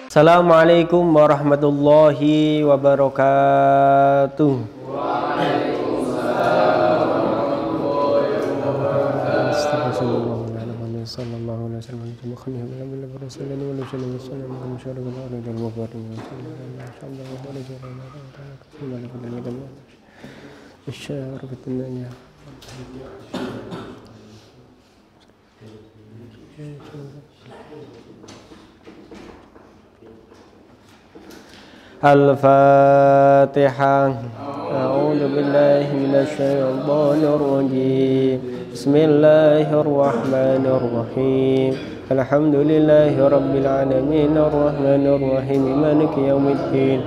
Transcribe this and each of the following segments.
Assalamualaikum warahmatullahi wabarakatuh. Al-Fatihah. A'udzu billahi minasyaitonir rajim. Bismillahirrahmanirrahim. Alhamdulillahi rabbil alamin arrahmanir rahim maliki yaumiddin.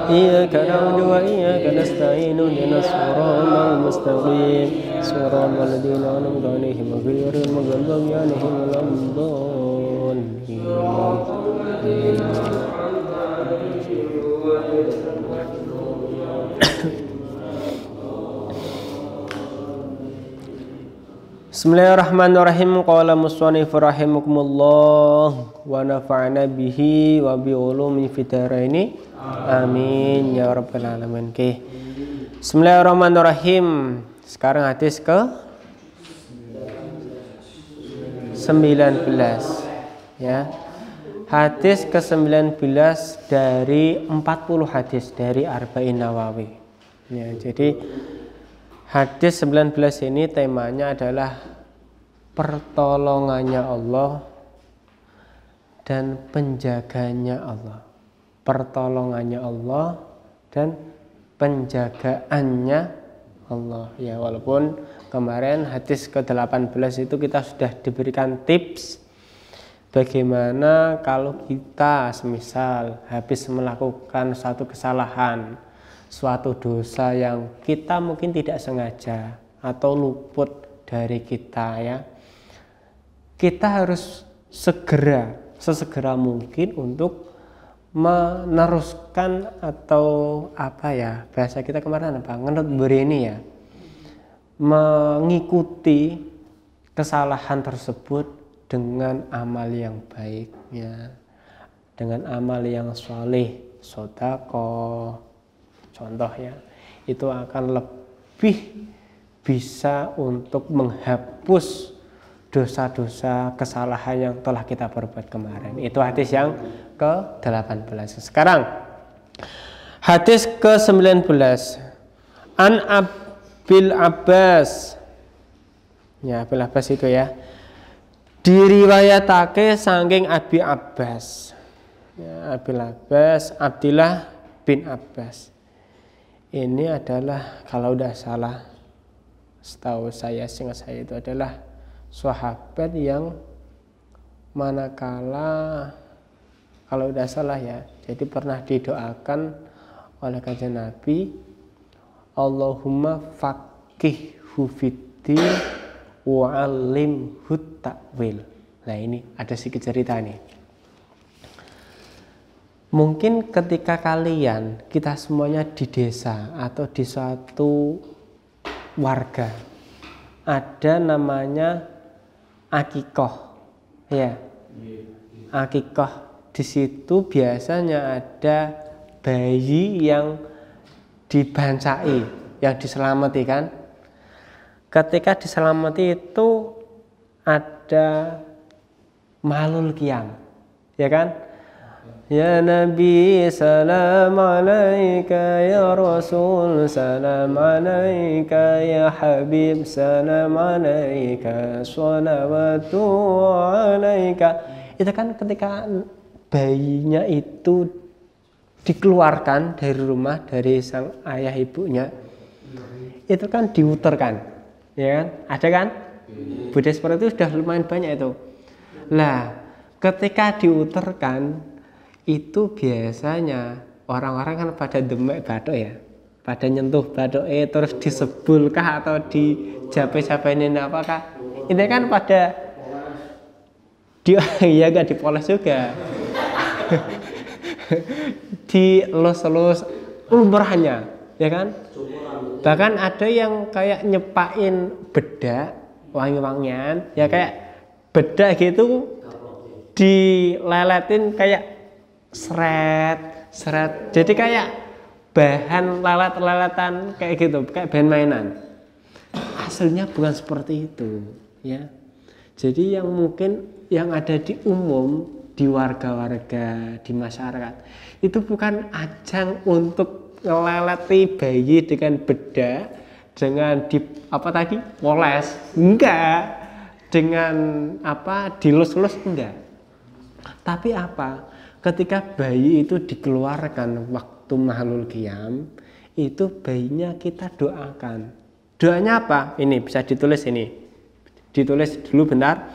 Iyyaka na'budu wa iyyaka nasta'in ihdinas siratal mustaqim siratal ladzina an'amta 'alaihim ghairil maghdubi 'alaihim waladdallin. Bismillahirrahmanirrahim. Qala musannif rahimakumullah wa nafa'ana bihi wa bi ulumi fitaraini. Amin ya rabbal alamin. Oke. Bismillahirrahmanirrahim. Sekarang hadis ke 19 ya. Hadis ke-19 dari 40 hadis dari Arba'in Nawawi. Ya, jadi hadis 19 ini temanya adalah pertolongannya Allah dan penjaganya Allah. Pertolongannya Allah dan penjagaannya Allah. Ya, walaupun kemarin hadis ke-18 itu kita sudah diberikan tips bagaimana kalau kita semisal habis melakukan suatu kesalahan, suatu dosa yang kita mungkin tidak sengaja atau luput dari kita ya, kita harus sesegera mungkin untuk meneruskan atau apa ya, bahasa kita kemarin apa, ngenut berini ya, mengikuti kesalahan tersebut dengan amal yang baik ya, dengan amal yang soleh, sedekah contoh ya, itu akan lebih bisa untuk menghapus dosa-dosa kesalahan yang telah kita perbuat kemarin. Itu hadis yang ke-18. Sekarang hadis ke-19. An Abil Abbas. Ya, Abil Abbas itu ya. Diriwayatake saking Abi Abbas. Ya, Abil Abbas Abdillah bin Abbas. Ini adalah kalau udah salah, setahu saya, seingat saya itu adalah sahabat yang manakala kalau udah salah ya, jadi pernah didoakan oleh kanjeng Nabi, Allahumma faqihhu fiddin wa 'allimhu ta'wil. Nah, ini ada sedikit cerita nih. Mungkin ketika kalian, kita semuanya di desa atau di suatu warga, ada namanya akikoh, ya. Akikoh di situ biasanya ada bayi yang dibancai, yang diselamati kan. Ketika diselamati itu ada malul qiyam, ya kan? Ya Nabi salam alaika, ya Rasul salam alaika, ya Habib salam alaika, sholawatu alaika. Itu kan ketika bayinya itu dikeluarkan dari rumah, dari sang ayah ibunya, itu kan diuterkan, ya kan? Ada kan? Budaya seperti itu sudah lumayan banyak itu. Lah, ketika diuterkan itu biasanya orang-orang kan pada demek bathuk ya, pada nyentuh bathuk terus disebulkah atau dijape-japein apakah? Ini kan pada ya gak dipoles juga, dilus-lus umrahnya, ya kan? Bahkan ada yang kayak nyepain bedak wangi-wangian, ya kayak bedak gitu dileletin kayak seret. Jadi kayak bahan lelet-leletan kayak gitu, kayak bahan mainan. Aslinya bukan seperti itu, ya. Jadi yang mungkin yang ada di umum, di warga-warga, di masyarakat, itu bukan ajang untuk ngeleleti bayi dengan bedak, dengan poles, enggak, dengan dilus-lus, enggak. Tapi ketika bayi itu dikeluarkan waktu mahlul qiyam, itu bayinya kita doakan. Doanya apa? Ini bisa ditulis ini. Ditulis dulu bentar.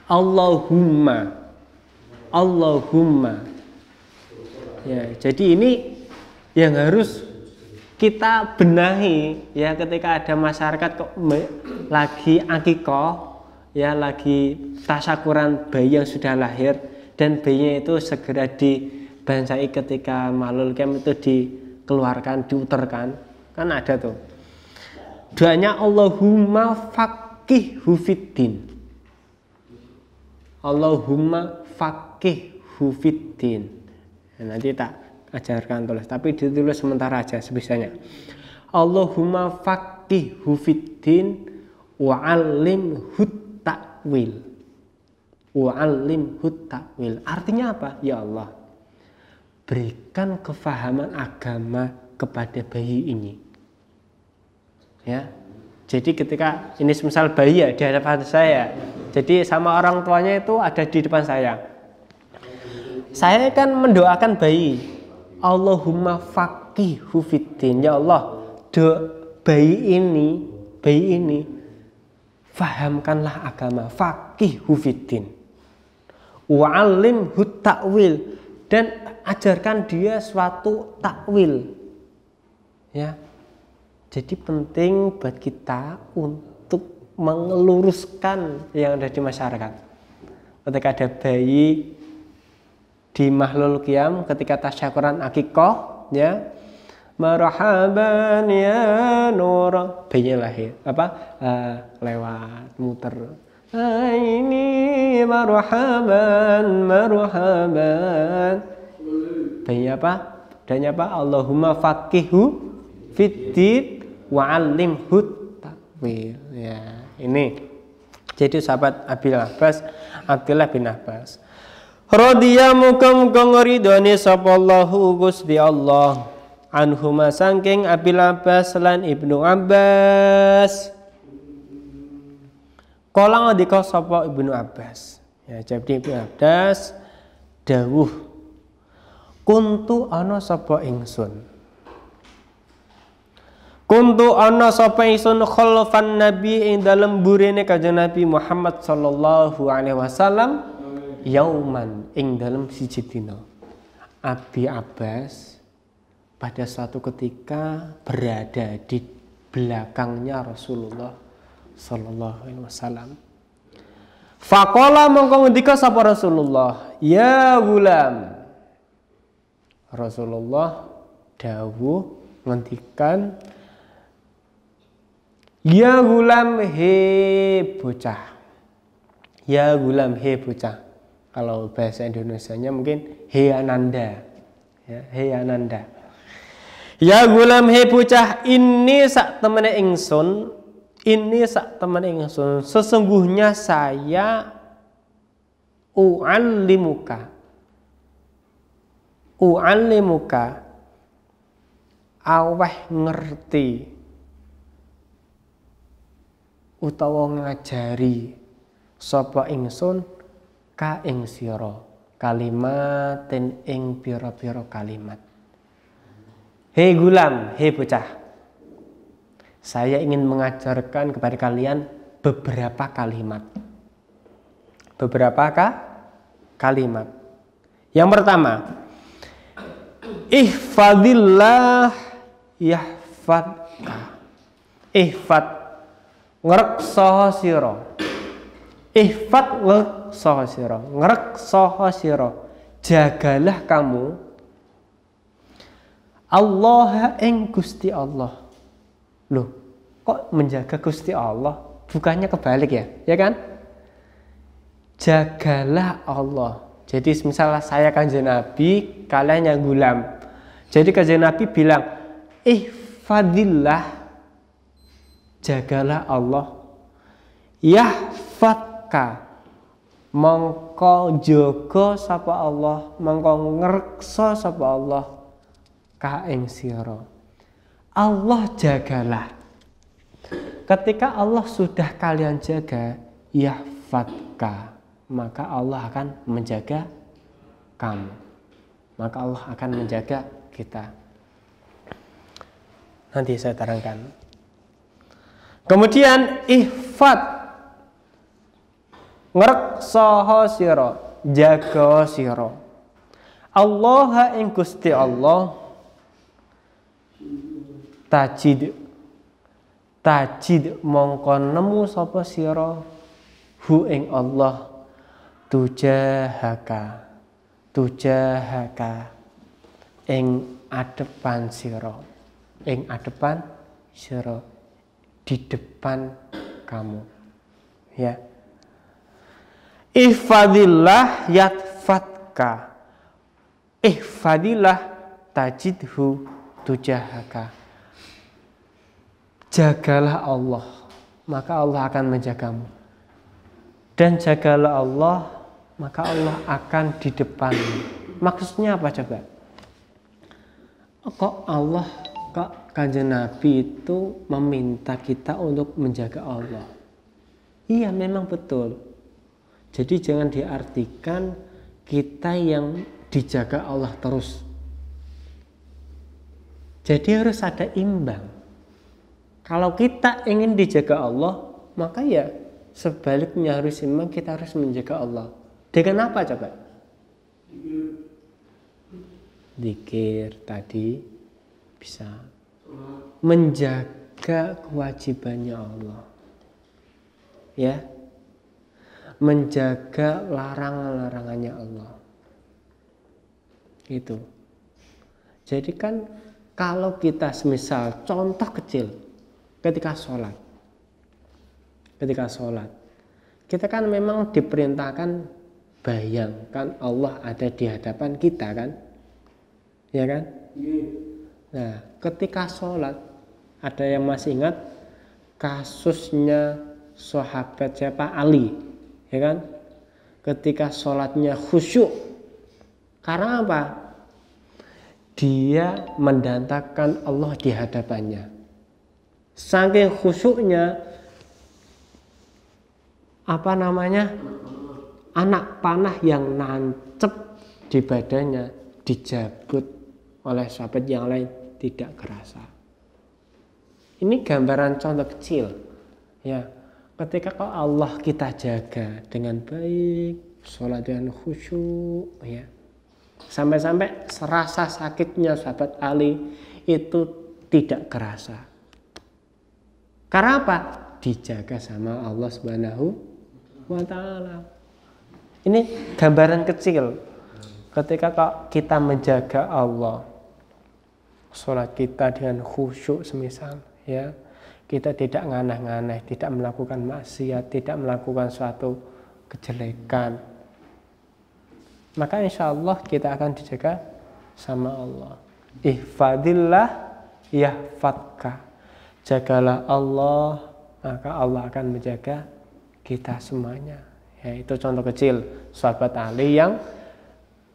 Allahumma. Ya, jadi ini yang harus kita benahi ya ketika ada masyarakat kok lagi akikoh, ya lagi tasyakuran bayi yang sudah lahir dan bayinya itu segera dibansai ketika mahlul qiyam itu dikeluarkan, diuterkan, kan ada tuh. Doanya Allahumma faqihhu fiddin. Allahumma faqihhu fiddin. Nanti tak ajarkan tulis, tapi ditulis sementara aja sebisanya. Allahumma faqihhu fiddin wa'allimhu ta'wil. Wa'allimhu ta'wil. Artinya apa? Ya Allah, berikan kefahaman agama kepada bayi ini. Ya. Jadi ketika ini misal bayi ya di hadapan saya, jadi sama orang tuanya itu ada di depan saya. Saya kan mendoakan bayi. Allahumma faqihhu fiddin. Ya Allah, bayi ini fahamkanlah agama, faqihhu fiddin. Wa'allimhu ta'wil, dan ajarkan dia suatu takwil. Ya. Jadi penting buat kita untuk meluruskan yang ada di masyarakat. Ketika ada bayi di mahlul qiyam, ketika tasyakuran akikoh, ya, marhaban ya nur, bayinya lahir, lewat muter. Ini marhaban. Bayinya apa? Allahumma faqihhu fiddin wa'allimhu ta'wil. Ya, ini. Jadi sahabat Abdullah bin Abbas. Radhiya muga-muga ngridoni sapa Allahu Gusti Allah anhuma saking Abil Abbas lan Ibnu Abbas. Kala ngendika sapa Ibnu Abbas. Ya, jadi Ibnu Abbas dawuh, kuntu ana sapa ingsun. Kuntu ana sapa ingsun khalfan nabi ing dalem burine Kanjeng Nabi Muhammad sallallahu alaihi wasallam yauman ing dalem siji dina. Abi Abbas pada suatu ketika berada di belakangnya Rasulullah sallallahu alaihi wasallam. Faqala mongko ngendika sapa Rasulullah, ya gulam. Rasulullah dawuh ngendikan, ya gulam he bocah. Ya gulam he bocah. Kalau bahasa Indonesianya mungkin he ananda. Ya, he ananda. Ya gulam he bocah, ini sak temene ingsun. Ini sak teman ingsun, sesungguhnya saya u'allimuka aweh ngerti utawa ngajari sapa ingsun ka ing sira kalimatin ing pira-pira kalimat. Hei gulam, hei bocah, saya ingin mengajarkan kepada kalian beberapa kalimat. Kalimat. Yang pertama, ihfadillah yahfadka. Ihfad ngrekso sira. Ihfad ngrekso sira. Ngrekso sira. Jagalah kamu Allah ing Gusti Allah. Loh, kok menjaga Gusti Allah? Bukannya kebalik ya? Ya kan? jagalah Allah. Jadi misalnya saya Kanjeng Nabi, kalian yang gulam. Jadi Kanjeng Nabi bilang, ihfadillah, jagalah Allah, yahfadka, mongko jaga sapa Allah, mongko ngreksa sapa Allah ka ing sira. Allah jagalah. Ketika Allah sudah kalian jaga, yahfadka, maka Allah akan menjaga kamu. Maka Allah akan menjaga kita. Nanti saya terangkan. Kemudian ihfad, ngreksa sira, jaga sira. Allah ing Gusti Allah tajid mongko nemu sapa sira hu ing Allah tujahaka ing adepan sira, di depan kamu, ya. Ihfadillah yatfatka, ihfadillah tajidhu tujahaka. Jagalah Allah, maka Allah akan menjagamu. Dan jagalah Allah, maka Allah akan di depanmu. Maksudnya apa coba? Kok Kanjeng Nabi itu meminta kita untuk menjaga Allah? Iya, memang betul. Jadi jangan diartikan kita yang dijaga Allah terus. Jadi harus ada imbang. Kalau kita ingin dijaga Allah, maka ya sebaliknya harus imbang, kita harus menjaga Allah. Dengan apa coba? Zikir tadi bisa. Menjaga kewajibannya Allah. Ya. Menjaga larangan-larangannya Allah. Itu. Jadi kan kalau kita semisal contoh kecil ketika sholat, kita kan memang diperintahkan bayangkan Allah ada di hadapan kita kan, ya kan? Nah, ketika sholat, ada yang masih ingat kasusnya sahabat siapa? Ali, ya kan? Ketika sholatnya khusyuk, karena apa? Dia mendatangkan Allah di hadapannya. Saking khusyuknya, anak panah yang nancep di badannya dijabut oleh sahabat yang lain tidak kerasa. Ini gambaran contoh kecil, ya. Ketika Allah kita jaga dengan baik, sholat dengan khusyuk, ya. Sampai-sampai serasa sakitnya sahabat Ali itu tidak kerasa. Karena apa? Dijaga sama Allah Subhanahu wa ta'ala. Ini gambaran kecil. Ketika kita menjaga Allah, sholat kita dengan khusyuk semisal, ya, kita tidak nganeh-nganeh, tidak melakukan maksiat, tidak melakukan suatu kejelekan, maka insya Allah kita akan dijaga sama Allah. Ihfadillah yahfadka, jagalah Allah, maka Allah akan menjaga kita semuanya. Ya, itu contoh kecil sahabat Ali yang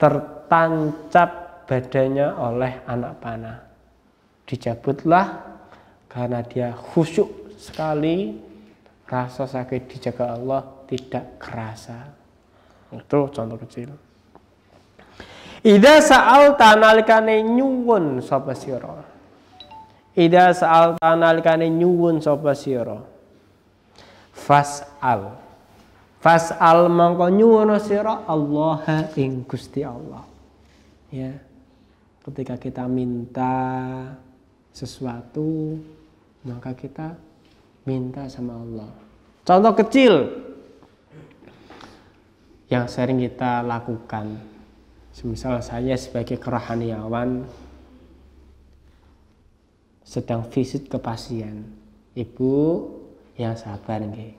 tertancap badannya oleh anak panah. Dicabutlah karena dia khusyuk sekali, rasa sakit dijaga Allah tidak kerasa. Itu contoh kecil. Idza sa'alta nalikane nyuwun sapa sira. Idza sa'alta nalikane nyuwun sapa sira. Fas'al mangko nyuwun sira Allah ing Gusti Allah. Ya. Ketika kita minta sesuatu, maka kita minta sama Allah. Contoh kecil yang sering kita lakukan, semisal saya sebagai kerohaniawan sedang visit ke pasien, ibu yang sabar nggih,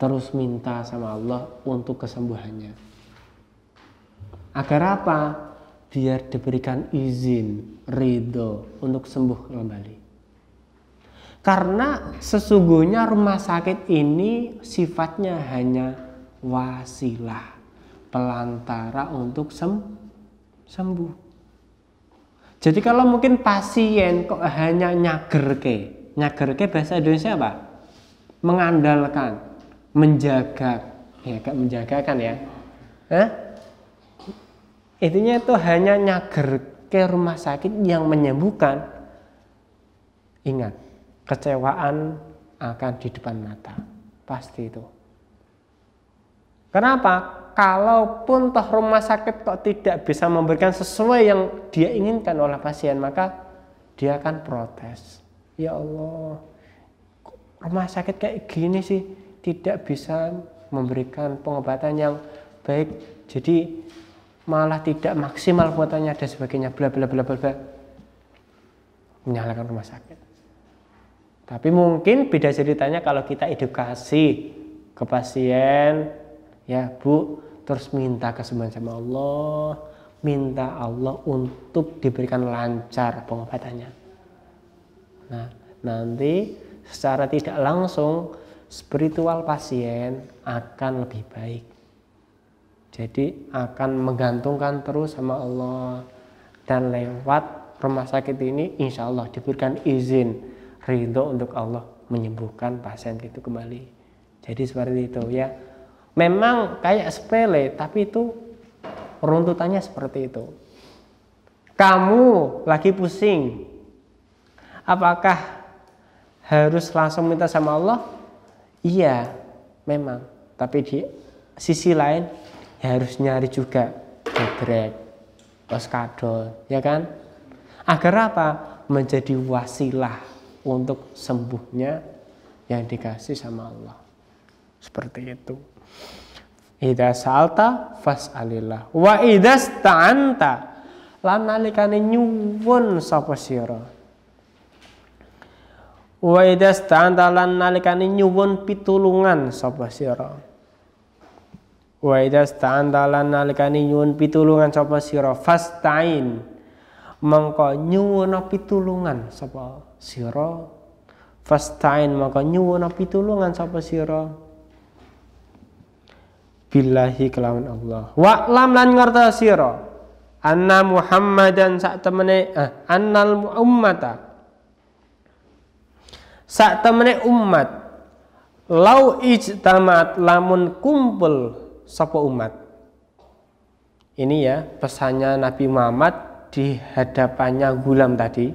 terus minta sama Allah untuk kesembuhannya. Agar apa? Biar diberikan izin, ridho untuk sembuh kembali. Karena sesungguhnya rumah sakit ini sifatnya hanya wasilah, pelantara untuk sembuh. Jadi kalau mungkin pasien kok hanya nyagerke bahasa Indonesia apa? Mengandalkan, menjaga, ya kayak menjaga kan ya. Intinya itu hanya nyagerke rumah sakit yang menyembuhkan. Ingat, kecewaan akan di depan mata, pasti itu. Kenapa? Kalaupun toh rumah sakit kok tidak bisa memberikan sesuai yang dia inginkan oleh pasien, maka dia akan protes. Ya Allah, rumah sakit kayak gini sih tidak bisa memberikan pengobatan yang baik, jadi malah tidak maksimal kuotanya dan sebagainya, bla bla bla bla. Menyalahkan rumah sakit. Tapi mungkin beda ceritanya kalau kita edukasi ke pasien, ya Bu, terus minta kesembuhan sama Allah, minta Allah untuk diberikan lancar pengobatannya. Nah, nanti secara tidak langsung spiritual pasien akan lebih baik. Jadi akan menggantungkan terus sama Allah, dan lewat rumah sakit ini insya Allah diberikan izin ridho untuk Allah menyembuhkan pasien itu kembali. Jadi seperti itu ya. Memang kayak sepele, tapi itu runtutannya seperti itu. Kamu lagi pusing, apakah harus langsung minta sama Allah? Iya, memang. Tapi di sisi lain harus nyari juga gebrek, oskadon, ya kan? Agar apa? Menjadi wasilah untuk sembuhnya yang dikasih sama Allah. Seperti itu. Idza sa'alta fas'alillah wa idza sta'anta lan nalikane nyuwun sapa sira. Wa idza sta'anta lan nalikane nyuwun pitulungan sapa sira. Wa idza sta'anta lan nalikane nyuwun pitulungan sapa sira fasta'in mangka nyuwun pitulungan sapa sira. Fasta'in mangka nyuwun pitulungan sapa sira. Billahi kelawan Allah. Wa lam lan ngerta sira anna Muhammadan sak temene annal ummata sak temene umat lau ijtamat lamun kumpul sapa umat. Ini ya pesannya Nabi Muhammad di hadapannya Gulam tadi.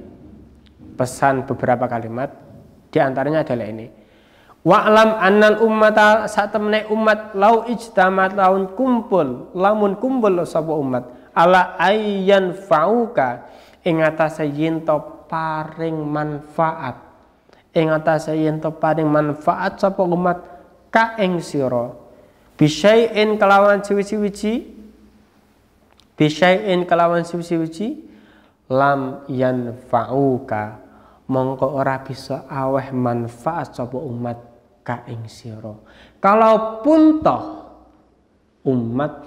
Pesan beberapa kalimat, di antaranya adalah ini. Wa'lam annal ummata sak temene umat lau ijtamat laun kumpul lamun kumpul sapa umat ala ayyan fauka ing atase yen to paring manfaat sapa umat ka ing sira bisyai'in kelawan siwi-siwi lam yanfa'uka mongko ora bisa aweh manfaat sapa umat ka ing sira. Kalaupun toh umat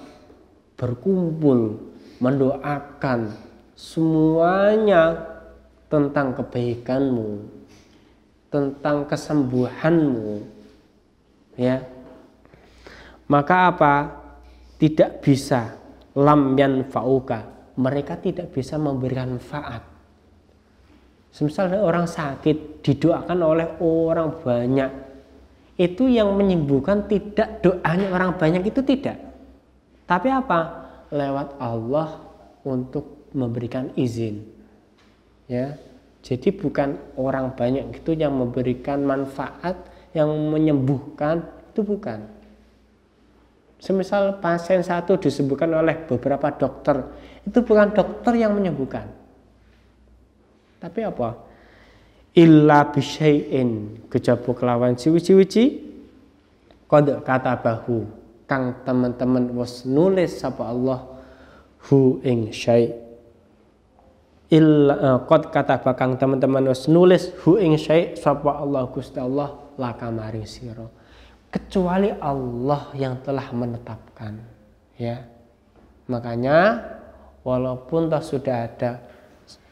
berkumpul mendoakan semuanya tentang kebaikanmu, tentang kesembuhanmu, ya, maka apa? Tidak bisa lam yanfa'uka, mereka tidak bisa memberikan manfaat. Semisal orang sakit didoakan oleh orang banyak, itu yang menyembuhkan tidak doanya orang banyak itu tidak, tapi apa? Lewat Allah untuk memberikan izin, ya. Jadi bukan orang banyak itu yang memberikan manfaat, yang menyembuhkan, itu bukan. Semisal pasien satu disembuhkan oleh beberapa dokter, itu bukan dokter yang menyembuhkan, tapi apa? Illa bisyai'in kejaba kelawan siwi-siwi qad katabahu kang teman-teman wis nulis sapa Allah hu ing syai' illa qad kataba kang teman-teman wis nulis hu ing syai' sapa Allah Gusti Allah laka maring sira kecuali Allah yang telah menetapkan, ya. Makanya walaupun sudah ada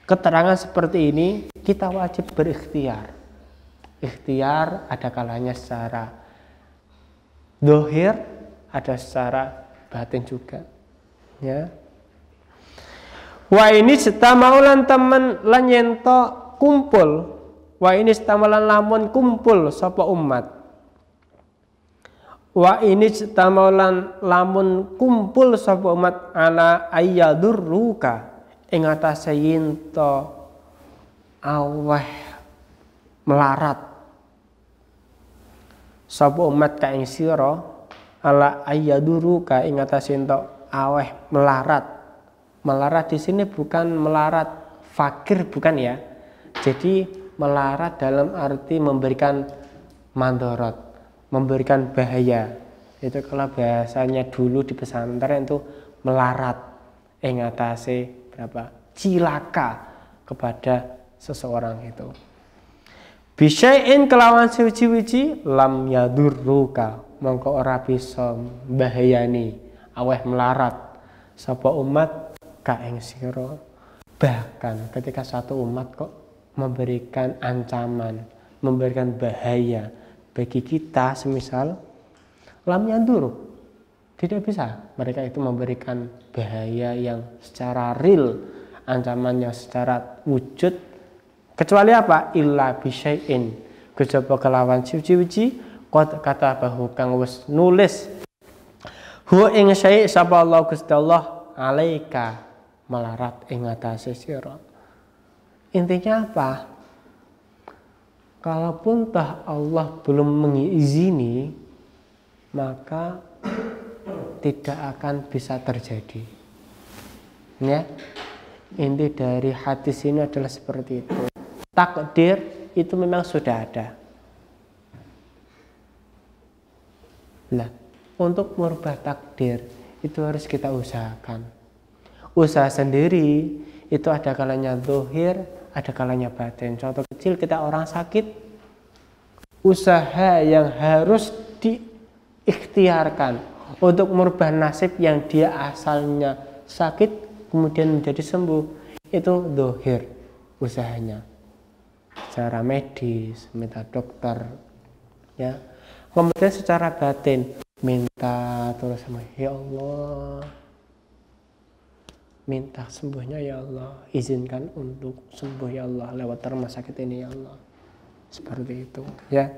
keterangan seperti ini, kita wajib berikhtiar. Ikhtiar ada kalanya secara dohir, ada secara batin juga, ya. Wa ini setamaulan temen lan yento kumpul, wa ini setamalan lamun kumpul sapa umat. Wa ini setamalan lamun kumpul sapa umat ala ayyadurruka ing atase yento aweh melarat sapa umat ka ing sira ala ayyadurruka ing atase yento aweh melarat. Melarat di sini bukan melarat fakir, bukan ya. Jadi melarat dalam arti memberikan mandorot, memberikan bahaya. Itu kalau bahasanya dulu di pesantren itu melarat, ngatasi berapa cilaka kepada seseorang itu. Bisyai'in kelawan suci-wici lam yadurruka, mongko ora bisa bahayani aweh melarat sapa umat ka ing sira. Bahkan ketika satu umat kok memberikan ancaman, memberikan bahaya bagi kita, semisal lam yadur, tidak bisa mereka itu memberikan bahaya yang secara real, ancamannya secara wujud, kecuali apa? Illa bisyai'in, kejaba kelawan suci-wici qad katabahu kang wis nulis hu ing syai' sapa Allah Gusti Allah alaika melarat ing atase sira. Intinya apa? Kalaupun toh Allah belum mengizini, maka tidak akan bisa terjadi. Ya. Inti dari hadis ini adalah seperti itu. Takdir itu memang sudah ada. Nah, untuk merubah takdir itu harus kita usahakan. Usaha sendiri itu ada kalanya zahir, ada kalanya batin. Contoh kecil, kita orang sakit, usaha yang harus diikhtiarkan untuk merubah nasib yang dia asalnya sakit kemudian menjadi sembuh, itu zahir usahanya secara medis, minta dokter, ya. Kemudian secara batin minta terus sama ya Allah, minta sembuhnya ya Allah, izinkan untuk sembuh ya Allah lewat rumah sakit ini ya Allah. Seperti itu, ya.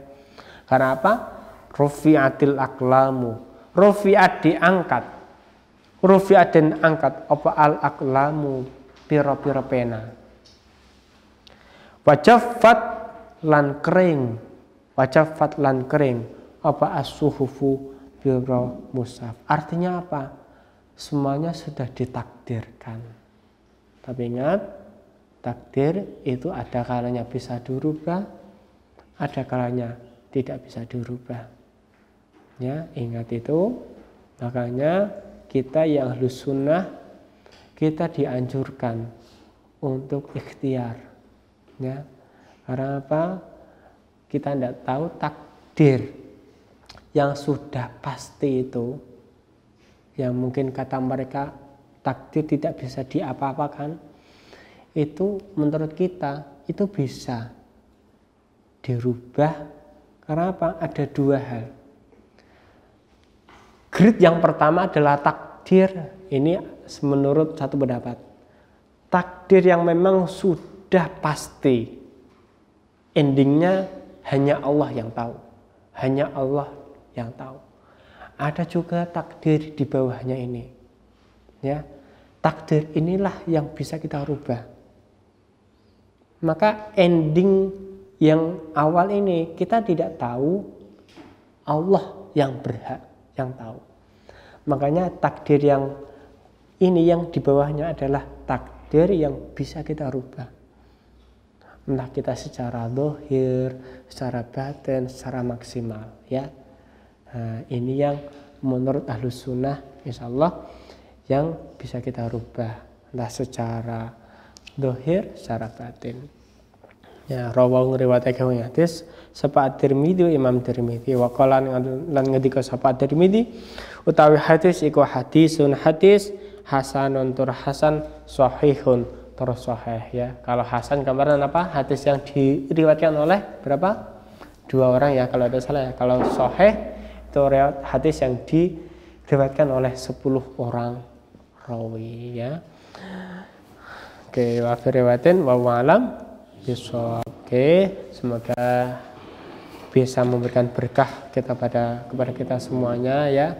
Karena apa? Rufi'atil aqlamu, rufi'at diangkat, rufi'at dan angkat apa al aqlamu, pira-pira pena. Wajaffat lan kering, wajaffat lan kering apa as-suhufu pira mushaf. Artinya apa? Semuanya sudah ditakdirkan. Tapi ingat, takdir itu ada kalanya bisa dirubah, ada kalanya tidak bisa dirubah. Ya, ingat itu. Makanya kita yang ahlus sunnah, kita dianjurkan untuk ikhtiar. Ya. Karena apa? Kita tidak tahu takdir yang sudah pasti itu, yang mungkin kata mereka takdir tidak bisa diapa-apakan, itu menurut kita itu bisa dirubah. Karena apa? Ada dua hal. Grade yang pertama adalah takdir, ini menurut satu pendapat, takdir yang memang sudah pasti, endingnya hanya Allah yang tahu, hanya Allah yang tahu. Ada juga takdir di bawahnya ini, ya. Takdir inilah yang bisa kita rubah. Maka ending yang awal ini kita tidak tahu, Allah yang berhak, yang tahu. Makanya takdir yang ini yang di bawahnya adalah takdir yang bisa kita rubah. Entah kita secara zahir, secara batin, secara maksimal, ya. Nah, ini yang menurut ahlus sunnah insyaallah yang bisa kita rubah, entah secara zahir, secara batin, Ya, rawahu ngriwayatake hadis sapa Tirmidzi Imam Tirmidzi wa qala lan ngendika sapa Tirmidzi utawi hadis iku hadisun hadis hasanun tur hasan sahihun tur sahih ya. Kalau hasan kemarin apa? Hadis yang diriwayatkan oleh berapa? 2 orang ya kalau ada salah ya. Kalau sahih itu hadis yang diriwayatkan oleh 10 orang rawi ya. Oke, wa fi riwayatin wa alam bisawab. Oke, semoga bisa memberikan berkah kepada kita semuanya ya.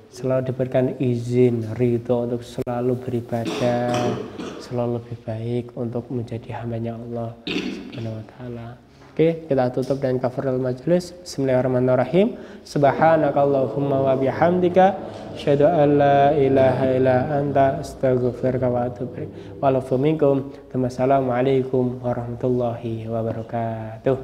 Selalu diberikan izin ridho untuk selalu beribadah, selalu lebih baik untuk menjadi hambanya Allah Subhanahu wa taala. Oke, kita tutup dengan kafaratul majelis. Bismillahirrahmanirrahim. Subhanakallahumma wa bihamdika asyhadu an la ilaha illa anta astaghfiruka wa atubu ilaik. Wa'alaikum minkum. Wassalamualaikum warahmatullahi wabarakatuh.